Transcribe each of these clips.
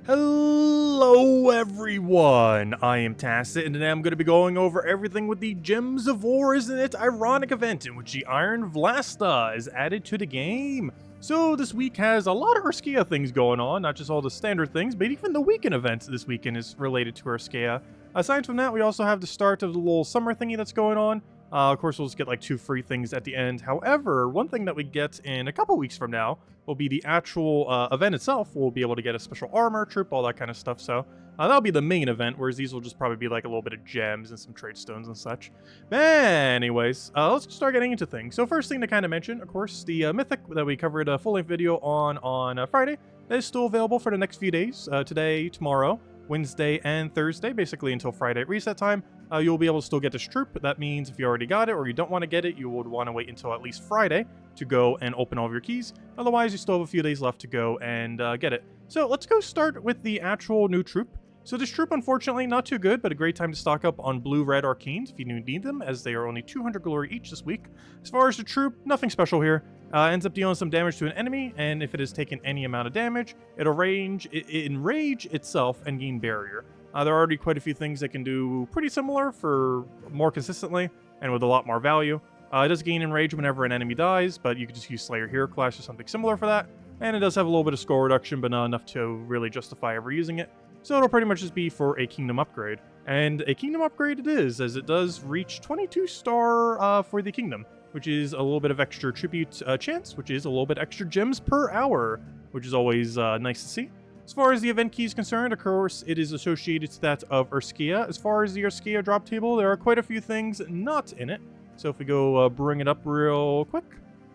Hello everyone, I am Tacit, and today I'm going to be going over everything with the Gems of War, isn't it? Ironic event in which the Iron Vlasta is added to the game. So this week has a lot of Urskaya things going on, not just all the standard things, but even the weekend event this weekend is related to Urskaya. Aside from that, we also have the start of the little summer thingy that's going on. Of course, we'll just get like 2 free things at the end. However, one thing that we get in a couple weeks from now will be the actual event itself. We'll be able to get a special armor, troop, all that kind of stuff. So that'll be the main event, whereas these will just probably be like a little bit of gems and some trade stones and such. Anyways, let's start getting into things. So first thing to kind of mention, of course, the Mythic that we covered a full-length video on Friday is still available for the next few days. Today, tomorrow, Wednesday, and Thursday, basically until Friday at reset time. You'll be able to still get this troop. That means if you already got it or you don't want to get it, you would want to wait until at least Friday to go and open all of your keys. Otherwise, you still have a few days left to go and get it. So let's go start with the actual new troop. So this troop, unfortunately, not too good, but a great time to stock up on blue-red arcanes if you need them, as they are only 200 glory each this week. As far as the troop, nothing special here. Ends up dealing some damage to an enemy, and if it has taken any amount of damage, it'll enrage itself and gain barrier. There are already quite a few things that can do pretty similar for more consistently and with a lot more value. It does gain enrage whenever an enemy dies, but you could just use Slayer Hero Clash or something similar for that. And it does have a little bit of score reduction, but not enough to really justify ever using it. So it'll pretty much just be for a Kingdom upgrade. And a Kingdom upgrade it is, as it does reach 22 star for the Kingdom, which is a little bit of extra tribute chance, which is a little bit extra gems per hour, which is always nice to see. As far as the event key is concerned, of course, it is associated to that of Urskaya. As far as the Urskaya drop table, there are quite a few things not in it. So if we go bring it up real quick,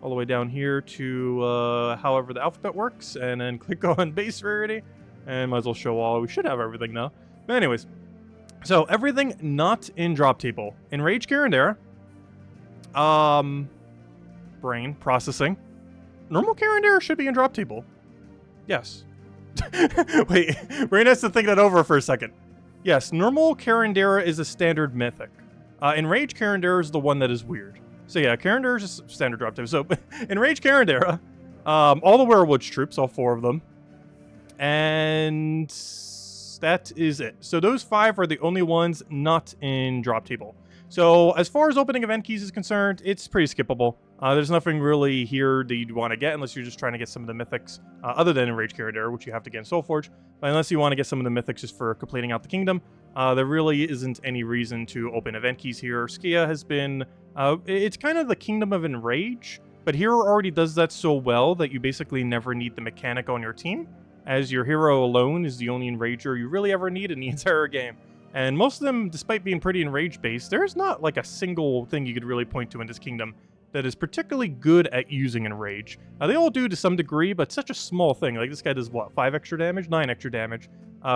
all the way down here to however the alphabet works, and then click on base rarity, and might as well show all. We should have everything now. But anyways, so everything not in drop table. Enrage Karandera, brain processing. Normal Karandera should be in drop table. Yes. Wait, Brain has to think that over for a second. Yes, normal Karandera is a standard mythic. Enrage Karandera is the one that is weird. So yeah, Karandera is just standard drop table. So Enrage Karandera, all the Werewoods troops, all 4 of them. And that is it. So those 5 are the only ones not in drop table. So as far as opening event keys is concerned, it's pretty skippable. There's nothing really here that you'd want to get unless you're just trying to get some of the mythics, other than Enrage Karandera, which you have to get in Soulforge. But unless you want to get some of the mythics just for completing out the kingdom, there really isn't any reason to open event keys here. Urskaya has been, it's kind of the kingdom of Enrage, but Hero already does that so well that you basically never need the mechanic on your team, as your hero alone is the only Enrager you really ever need in the entire game. And most of them, despite being pretty enrage-based, there's not like a single thing you could really point to in this kingdom that is particularly good at using enrage. They all do to some degree, but such a small thing. Like this guy does what, 5 extra damage? 9 extra damage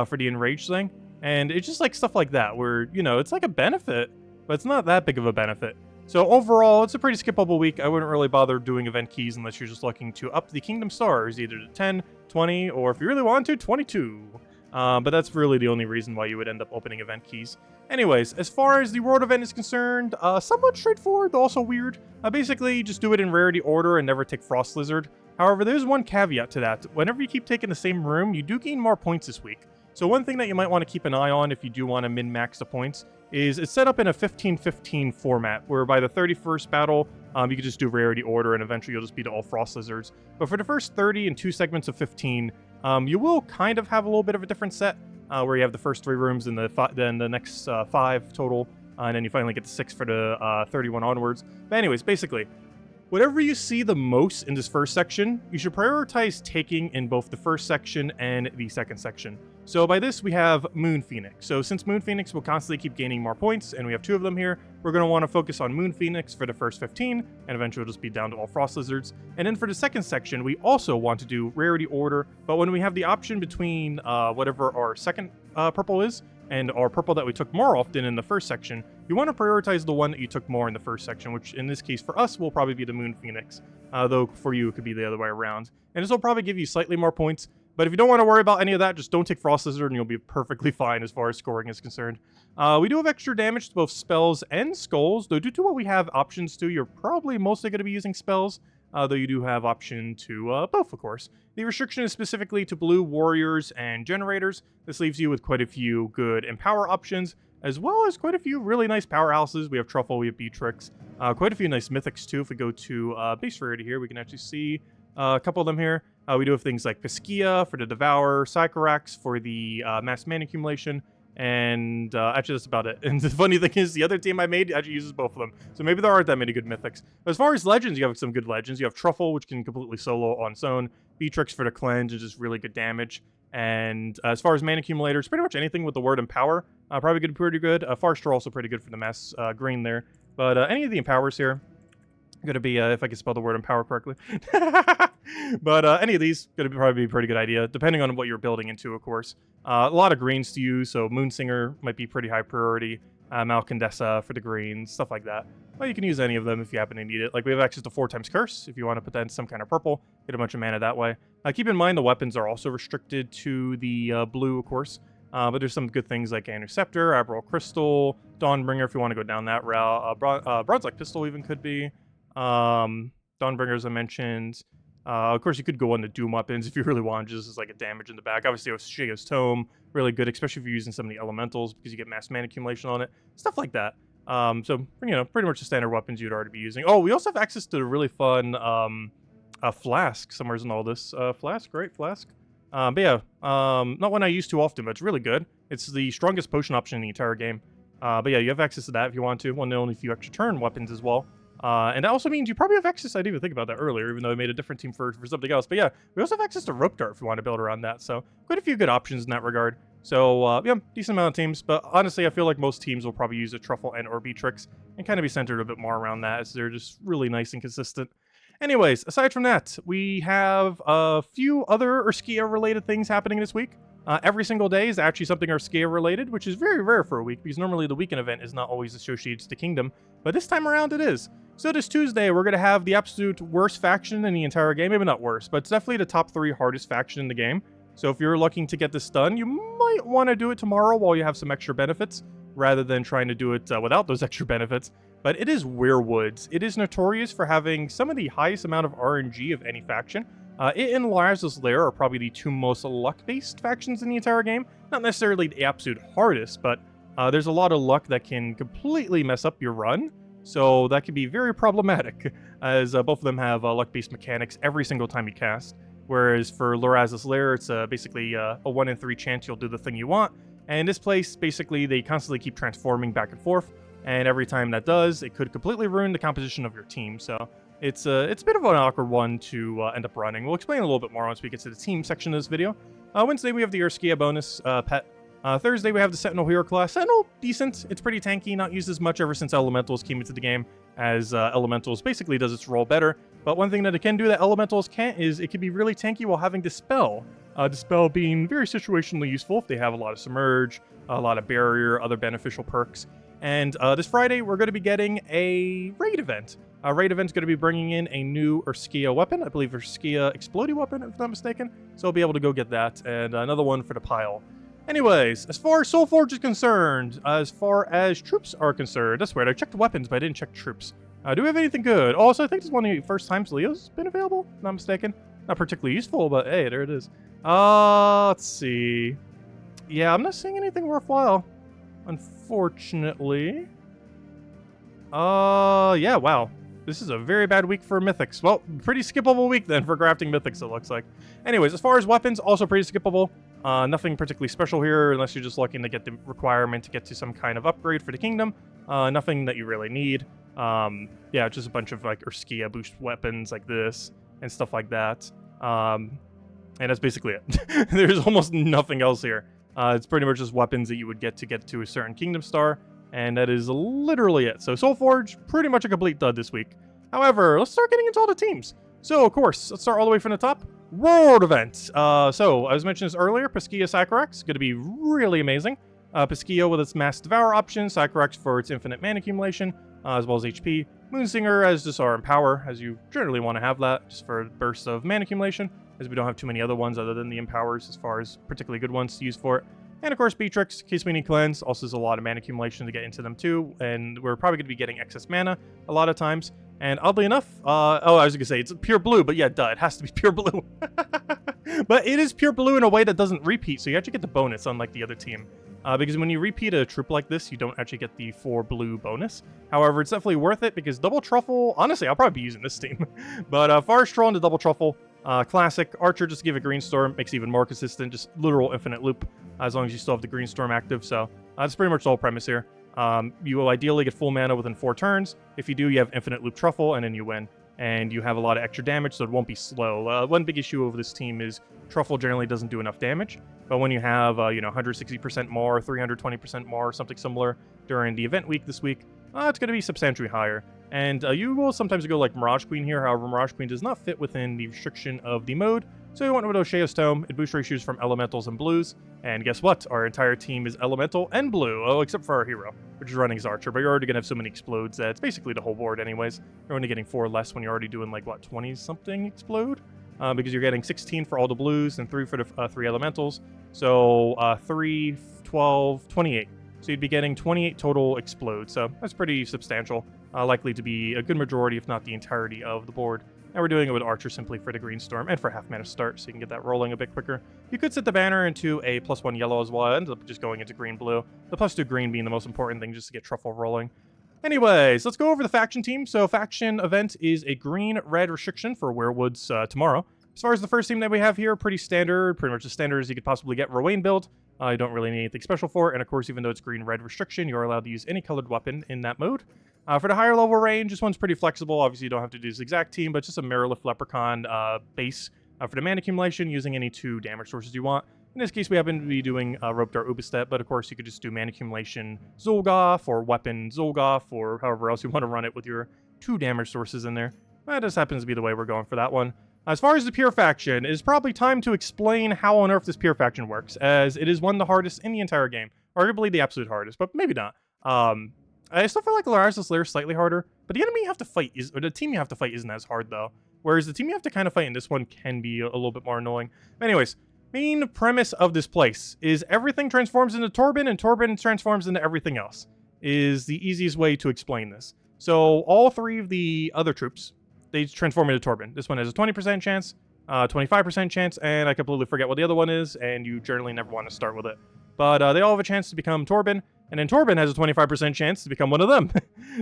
for the enrage thing. And it's just like stuff like that where, you know, it's like a benefit, but it's not that big of a benefit. So overall, it's a pretty skippable week. I wouldn't really bother doing event keys unless you're just looking to up the kingdom stars, either to 10, 20, or if you really want to, 22. But that's really the only reason why you would end up opening event keys. Anyways, as far as the world event is concerned, somewhat straightforward, though also weird. Basically, just do it in rarity order and never take Frost Lizard. However, there's one caveat to that. Whenever you keep taking the same room, you do gain more points this week. So one thing that you might want to keep an eye on if you do want to min-max the points is it's set up in a 15-15 format, where by the 31st battle, you can just do rarity order and eventually you'll just beat all Frost Lizards. But for the first 30 and 2 segments of 15, you will kind of have a little bit of a different set, where you have the first 3 rooms and then the next 5 total, and then you finally get to 6 for the 31 onwards. But anyways, basically, whatever you see the most in this first section, you should prioritize taking in both the first section and the second section. So by this, we have Moon Phoenix. So since Moon Phoenix will constantly keep gaining more points, and we have 2 of them here, we're going to want to focus on Moon Phoenix for the first 15, and eventually it'll just be down to all Frost Lizards. And then for the second section, we also want to do Rarity Order, but when we have the option between whatever our second purple is, and our purple that we took more often in the first section, you want to prioritize the one that you took more in the first section, which in this case for us will probably be the Moon Phoenix, though for you it could be the other way around. And this will probably give you slightly more points, but if you don't want to worry about any of that, just don't take Frost Lizard and you'll be perfectly fine as far as scoring is concerned. We do have extra damage to both spells and skulls, though due to what we have options to, you're probably mostly going to be using spells, though you do have option to both, of course. The restriction is specifically to blue warriors and generators. This leaves you with quite a few good empower options, as well as quite a few really nice powerhouses. We have Truffle, we have Beatrix, quite a few nice mythics too. If we go to base rarity here, we can actually see a couple of them here. We do have things like Piskia for the Devourer, Sycorax for the mass mana accumulation, and actually that's about it. And the funny thing is, the other team I made actually uses both of them, so maybe there aren't that many good mythics. As far as legends, you have some good legends. You have Truffle, which can completely solo on its own, Beatrix for the cleanse, and just really good damage. And as far as mana accumulators, pretty much anything with the word empower, probably pretty good. Farster also pretty good for the mass green there. But any of the empowers here, gonna be, if I can spell the word empower correctly. But any of these, gonna probably be a pretty good idea, depending on what you're building into, of course. A lot of greens to use, so Moonsinger might be pretty high priority. Malcandessa for the greens, stuff like that. Well, you can use any of them if you happen to need it. Like, we have access to 4 times Curse, if you want to put that in some kind of purple, get a bunch of mana that way. Keep in mind the weapons are also restricted to the blue, of course. But there's some good things like Interceptor, Admiral Crystal, Dawnbringer if you want to go down that route. Broadside Pistol even could be. Dawnbringer, as I mentioned. Of course, you could go on the Doom weapons if you really want, just as like a damage in the back. Obviously, Shea's Tome, really good, especially if you're using some of the elementals because you get mass mana accumulation on it, stuff like that. So, you know, pretty much the standard weapons you'd already be using. Oh, we also have access to a really fun flask somewhere in all this. Flask, right? Flask. But yeah, not one I use too often, but it's really good. It's the strongest potion option in the entire game. But yeah, you have access to that if you want to. One of the only few extra turn weapons as well. And that also means you probably have access, I didn't even think about that earlier, even though I made a different team for something else. But yeah, we also have access to Rope Dart if you want to build around that. So quite a few good options in that regard. So yeah, decent amount of teams. But honestly, I feel like most teams will probably use a Truffle and or Beatrix and kind of be centered a bit more around that, as they're just really nice and consistent. Anyways, aside from that, we have a few other Urskaya related things happening this week. Every single day is actually something Urskaya related, which is very rare for a week because normally the weekend event is not always associated to the kingdom, but this time around it is. So this Tuesday, we're going to have the absolute worst faction in the entire game. Maybe not worst, but it's definitely the top 3 hardest faction in the game. So if you're looking to get this done, you might want to do it tomorrow while you have some extra benefits, rather than trying to do it without those extra benefits. But it is Werewoods. It is notorious for having some of the highest amount of RNG of any faction. It and Laraza's Lair are probably the 2 most luck-based factions in the entire game. Not necessarily the absolute hardest, but there's a lot of luck that can completely mess up your run. So that can be very problematic, as both of them have luck-based mechanics every single time you cast. Whereas for Laraza's Lair, it's basically a 1 in 3 chance you'll do the thing you want. And in this place, basically, they constantly keep transforming back and forth. And every time that does, it could completely ruin the composition of your team. So it's a bit of an awkward one to end up running. We'll explain a little bit more once we get to the team section of this video. Wednesday, we have the Urskaya bonus pet. Thursday, we have the Sentinel hero class. Sentinel, decent. It's pretty tanky, not used as much ever since Elementals came into the game, as Elementals basically does its role better. But one thing that it can do that Elementals can't is it can be really tanky while having Dispel. Dispel being very situationally useful if they have a lot of Submerge, a lot of Barrier, other beneficial perks. And this Friday, we're going to be getting a raid event. A raid event is going to be bringing in a new Urskaya weapon. I believe Urskaya Exploding weapon, if I'm not mistaken. So I'll be able to go get that. And another one for the pile. Anyways, as far as Soulforge is concerned, as far as troops are concerned, that's weird. I checked weapons, but I didn't check troops. Do we have anything good? Also, I think this is one of the first times Leo's been available, if I'm not mistaken. Not particularly useful, but hey, there it is. Let's see. Yeah, I'm not seeing anything worthwhile, unfortunately. Yeah, wow. This is a very bad week for Mythics. Well, pretty skippable week then for crafting Mythics, it looks like. Anyways, as far as weapons, also pretty skippable. Nothing particularly special here, unless you're just looking to get the requirement to get to some kind of upgrade for the kingdom. Nothing that you really need. Yeah, just a bunch of like Urskaya boost weapons like this and stuff like that. And that's basically it. There's almost nothing else here. It's pretty much just weapons that you would get to a certain kingdom star, and that is literally it. So Soulforge, pretty much a complete dud this week. However, let's start getting into all the teams. So, of course, let's start all the way from the top. World event. So, as mentioned this earlier, Piskia Sycorax is going to be really amazing. Piskia with its Mass Devour option, Sycorax for its infinite mana accumulation, as well as HP. Moonsinger as just our Empower, as you generally want to have that, just for bursts of mana accumulation, as we don't have too many other ones other than the Empowers as far as particularly good ones to use for it. And of course, Beatrix, in case we need cleanse, also has a lot of mana accumulation to get into them too, and we're probably going to be getting excess mana a lot of times. And oddly enough, oh, I was going to say, it's pure blue, but yeah, duh, it has to be pure blue. But it is pure blue in a way that doesn't repeat, so you actually get the bonus, unlike the other team. Because when you repeat a troop like this, you don't actually get the 4 blue bonus. However, it's definitely worth it because double truffle, honestly, I'll probably be using this team. But Forest Troll into double truffle, classic. Archer, just to give a green storm, makes it even more consistent, just literal infinite loop, as long as you still have the green storm active. So that's pretty much the whole premise here. You will ideally get full mana within 4 turns. If you do, you have infinite loop truffle, and then you win. And you have a lot of extra damage, so it won't be slow. One big issue of this team is truffle generally doesn't do enough damage. But when you have, 160% more, 320% more, something similar during the event week this week, it's going to be substantially higher. And you will sometimes go like Mirage Queen here. However, Mirage Queen does not fit within the restriction of the mode. So you want with O'Shea's Tome. It boosts ratios from elementals and blues. And guess what? Our entire team is elemental and blue. Oh, except for our hero, which is running as Archer. But you're already going to have so many explodes that it's basically the whole board anyways. You're only getting 4 less when you're already doing like, what, 20-something explode? Because you're getting 16 for all the blues and 3 for the 3 elementals. So 3, 12, 28. So you'd be getting 28 total explode. So that's pretty substantial. Likely to be a good majority, if not the entirety of the board. And we're doing it with Archer simply for the green storm and for half mana start, so you can get that rolling a bit quicker. You could set the banner into a +1 yellow as well. I ended up just going into green-blue. The +2 green being the most important thing just to get truffle rolling. Anyways, let's go over the faction team. So faction event is a green-red restriction for Werewoods tomorrow. As far as the first team that we have here, pretty standard, pretty much as standard as you could possibly get. Rowan build. You don't really need anything special for it. And of course, even though it's green-red restriction, you're allowed to use any colored weapon in that mode. For the higher level range, this one's pretty flexible. Obviously, you don't have to do this exact team, but just a Mirrorlift Leprechaun base for the mana accumulation, using any 2 damage sources you want. In this case, we happen to be doing Rope Dart Ubistet, but of course, you could just do mana accumulation Zolgoth or weapon Zolgoth or however else you want to run it with your 2 damage sources in there. That just happens to be the way we're going for that one. As far as the Pure Faction, it is probably time to explain how on earth this Pure Faction works, as it is one of the hardest in the entire game. Arguably the absolute hardest, but maybe not. I still feel like Larasis Lair is slightly harder, but the enemy you have to fight or the team you have to fight isn't as hard though. Whereas the team you have to kind of fight in this one can be a little bit more annoying. Anyways, main premise of this place is everything transforms into Torben, and Torben transforms into everything else. Is the easiest way to explain this. So all 3 of the other troops, they transform into Torben. This one has a 20% chance, 25% chance, and I completely forget what the other one is, and you generally never want to start with it. But they all have a chance to become Torben, and then Torben has a 25% chance to become one of them.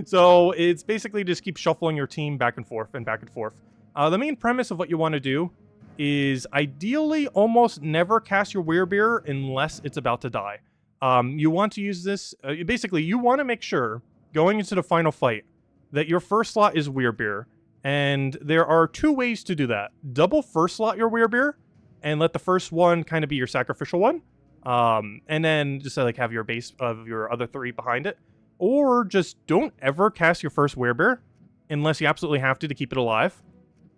So it's basically just keep shuffling your team back and forth and back and forth. The main premise of what you want to do is ideally almost never cast your Werebear unless it's about to die. You want to use this, basically you want to make sure, going into the final fight, that your first slot is Werebear. And there are 2 ways to do that. Double first slot your Werebear, and let the first one kind of be your sacrificial one. And then just like have your base of your other 3 behind it. Or just don't ever cast your first Werebear unless you absolutely have to keep it alive.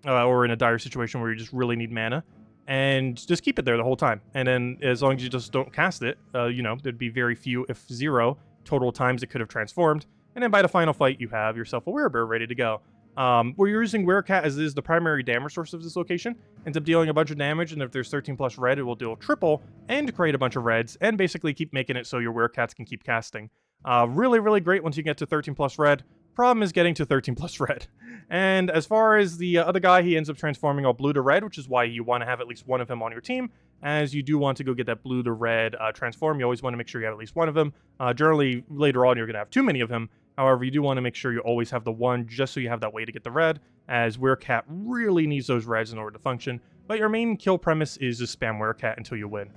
Or in a dire situation where you just really need mana. And just keep it there the whole time. And then as long as you just don't cast it, there'd be very few, if 0, total times it could have transformed. And then by the final fight, you have yourself a Werebear ready to go. Where you're using Werecat as is the primary damage source of this location, ends up dealing a bunch of damage, and if there's 13 plus red, it will deal triple and create a bunch of reds, and basically keep making it so your Werecats can keep casting. Really, really great once you get to 13 plus red. Problem is getting to 13 plus red. And as far as the other guy, he ends up transforming all blue to red, which is why you want to have at least one of him on your team, as you do want to go get that blue to red transform. You always want to make sure you have at least one of them. Generally, later on, you're going to have too many of him. However, you do want to make sure you always have the one just so you have that way to get the red, as Werecat really needs those reds in order to function. But your main kill premise is just spam Werecat until you win.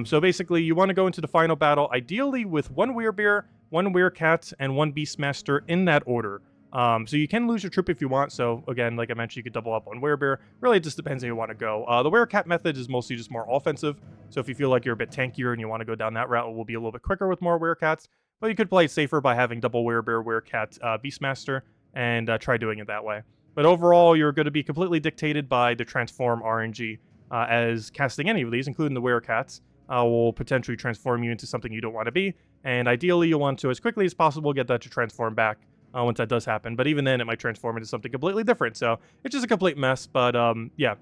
So basically, you want to go into the final battle, ideally with 1 Werebear, 1 Werecat, and 1 Beastmaster in that order. So you can lose your troop if you want. So again, like I mentioned, you could double up on Werebear. Really, it just depends how you want to go. The Werecat method is mostly just more offensive. So if you feel like you're a bit tankier and you want to go down that route, it will be a little bit quicker with more Werecats. But you could play it safer by having double Werebear, Werecat, Beastmaster, and try doing it that way. But overall, you're going to be completely dictated by the transform RNG, as casting any of these, including the Werecats, will potentially transform you into something you don't want to be. And ideally, you want to, as quickly as possible, get that to transform back once that does happen. But even then, it might transform into something completely different. So it's just a complete mess. But yeah,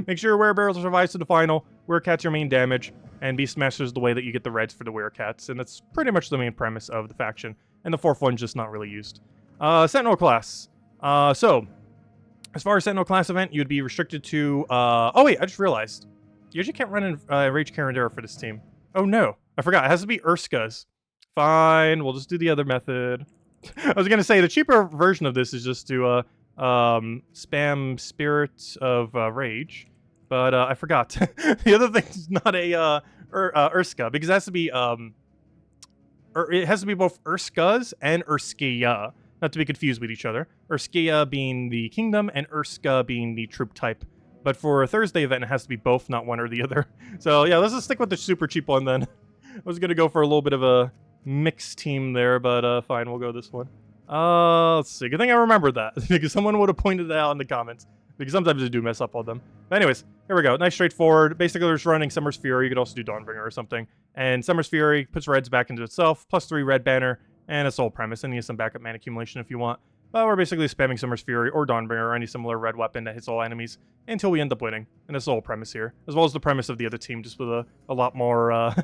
make sure your Werebear survives to the final. Werecat's your main damage. And Beastmaster is the way that you get the reds for the Werecats. And that's pretty much the main premise of the faction. And the 4th one's just not really used. Sentinel class. So, as far as Sentinel class event, you'd be restricted to... oh wait, I just realized. You actually can't run in Rage Carandera for this team. Oh no, I forgot. It has to be Urska's. Fine, we'll just do the other method. I was gonna say the cheaper version of this is just to spam Spirit of Rage, but I forgot. The other thing is not a Urska, because it has to be it has to be both Urska's and Urskaya, not to be confused with each other. Urskaya being the kingdom and Urska being the troop type. But for a Thursday event, it has to be both, not one or the other. So yeah, let's just stick with the super cheap one then. I was gonna go for a little bit of a mixed team there, but fine, we'll go this one. Let's see. Good thing I remembered that, because someone would have pointed it out in the comments. Because sometimes I do mess up on them. But anyways, here we go. Nice straightforward. Basically, we're just running Summer's Fury. You could also do Dawnbringer or something. And Summer's Fury puts reds back into itself, +3 red banner, and it's the whole premise. And you have some backup mana accumulation if you want. But we're basically spamming Summer's Fury or Dawnbringer or any similar red weapon that hits all enemies until we end up winning. And that's the whole premise here. As well as the premise of the other team, just with a lot more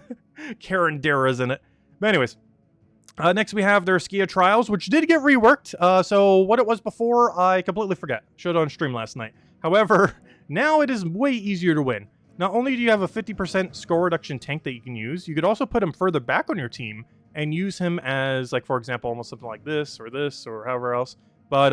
Caranderas in it. But anyways, next we have their Urskaya Trials, which did get reworked. So what it was before, I completely forget. Showed on stream last night. However, now it is way easier to win. Not only do you have a 50% score reduction tank that you can use, you could also put him further back on your team and use him as, like, for example, almost something like this, or however else. But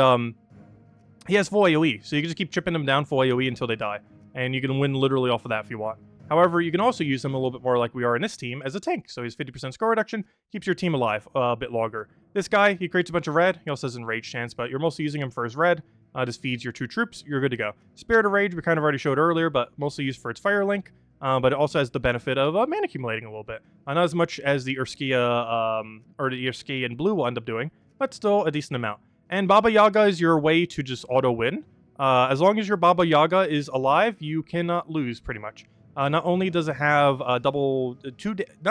he has full AoE, so you can just keep chipping them down full AoE until they die. And you can win literally off of that if you want. However, you can also use him a little bit more like we are in this team as a tank. So he's 50% score reduction, keeps your team alive a bit longer. This guy, he creates a bunch of red. He also has enrage chance, but you're mostly using him for his red. Just feeds your 2 troops. You're good to go. Spirit of Rage, we kind of already showed earlier, but mostly used for its fire link. But it also has the benefit of mana accumulating a little bit. Not as much as the Urskaya, or the Urskaya in blue will end up doing, but still a decent amount. And Baba Yaga is your way to just auto-win. As long as your Baba Yaga is alive, you cannot lose, pretty much. Not only does it have not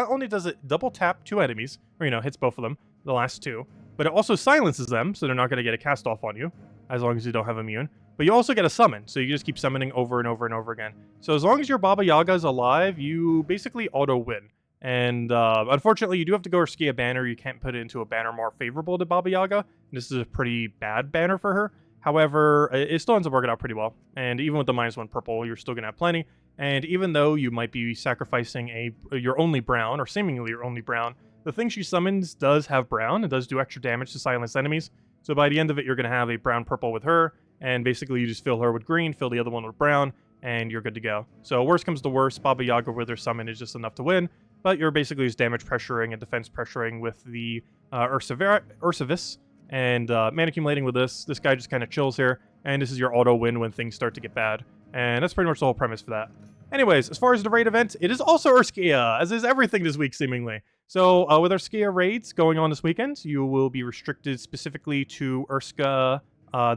only does it double tap 2 enemies, or hits both of them, the last 2, but it also silences them, so they're not going to get a cast off on you, as long as you don't have immune. But you also get a summon, so you just keep summoning over and over and over again. So as long as your Baba Yaga is alive, you basically auto-win. And unfortunately, you do have to go Urskaya banner. You can't put it into a banner more favorable to Baba Yaga. This is a pretty bad banner for her. However, it still ends up working out pretty well. And even with the -1 purple, you're still going to have plenty. And even though you might be sacrificing your only brown, or seemingly your only brown, the thing she summons does have brown. It does do extra damage to silence enemies. So by the end of it, you're going to have a brown-purple with her. And basically, you just fill her with green, fill the other one with brown, and you're good to go. So worst comes to worst, Baba Yaga with her summon is just enough to win. But you're basically just damage pressuring and defense pressuring with the Ursavis. And mana accumulating with this. This guy just kind of chills here. And this is your auto win when things start to get bad. And that's pretty much the whole premise for that. Anyways, as far as the raid event, it is also Urskaya, as is everything this week, seemingly. So with Urskaya raids going on this weekend, you will be restricted specifically to Urska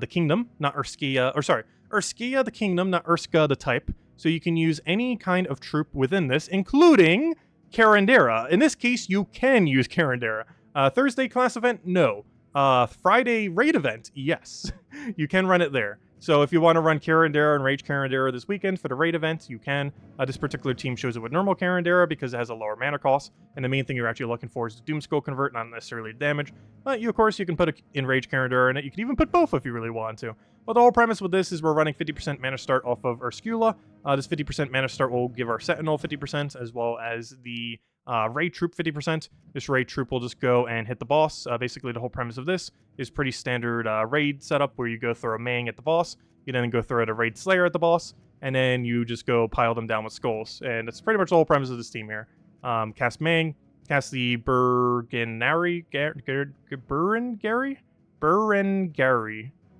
the kingdom, not Urskaya, or sorry, Urskaya the kingdom, not Urska the type. So you can use any kind of troop within this, including Carandera. In this case, you can use Carandera. Thursday class event, no. Friday raid event, yes. You can run it there. So if you want to run Carandera and Rage Carandera this weekend for the raid event, you can. This particular team shows it with normal Carandera because it has a lower mana cost, and the main thing you're actually looking for is the Doom Skull convert, not necessarily damage. But of course, you can put in Rage Carandera in it. You can even put both if you really want to. But the whole premise with this is we're running 50% mana start off of Urskula. This 50% mana start will give our Sentinel 50%, as well as the raid troop 50%. This raid troop will just go and hit the boss. Basically, the whole premise of this is pretty standard raid setup where you go throw a Mang at the boss, you then go throw a raid Slayer at the boss, and then you just go pile them down with skulls. And that's pretty much the whole premise of this team here. Cast Mang, cast the Burengari,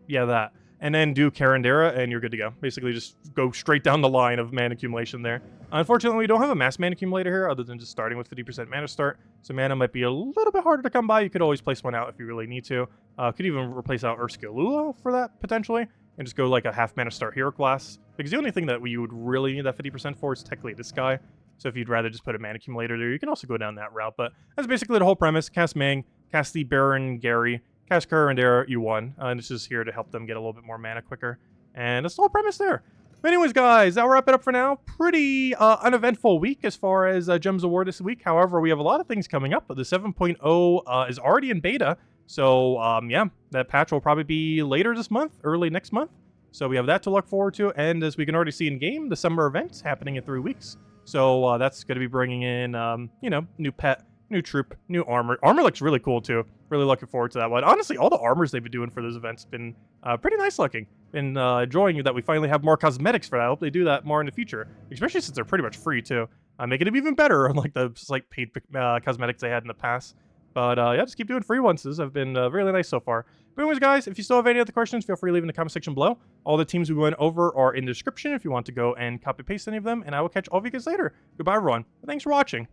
yeah, that. And then do Carandera, and you're good to go. Basically, just go straight down the line of mana accumulation there. Unfortunately, we don't have a mass mana accumulator here, other than just starting with 50% mana start. So mana might be a little bit harder to come by. You could always place one out if you really need to. Could even replace out Urskaya for that, potentially. And just go like a half mana start hero class. Because the only thing that you would really need that 50% for is technically this guy. So if you'd rather just put a mana accumulator there, you can also go down that route. But that's basically the whole premise. Cast Mang, cast the Burengari, cast Carandera, you won. And it's just here to help them get a little bit more mana quicker. And that's the whole premise there. But anyways, guys, that'll wrap it up for now. Pretty uneventful week as far as Gems Award this week. However, we have a lot of things coming up. But the 7.0 is already in beta. So, yeah, that patch will probably be later this month, early next month. So we have that to look forward to. And as we can already see in game, the summer event's happening in 3 weeks. So that's going to be bringing in, you know, new pet, new troop, new armor. Armor looks really cool too. Really looking forward to that one. Honestly, all the armors they've been doing for those events have been pretty nice looking. Been enjoying that we finally have more cosmetics for that. I hope they do that more in the future, especially since they're pretty much free too. Making them even better, unlike the like paid cosmetics they had in the past. But yeah, just keep doing free ones. These have been really nice so far. But anyways, guys, if you still have any other questions, feel free to leave in the comment section below. All the teams we went over are in the description if you want to go and copy paste any of them. And I will catch all of you guys later. Goodbye, everyone. Thanks for watching.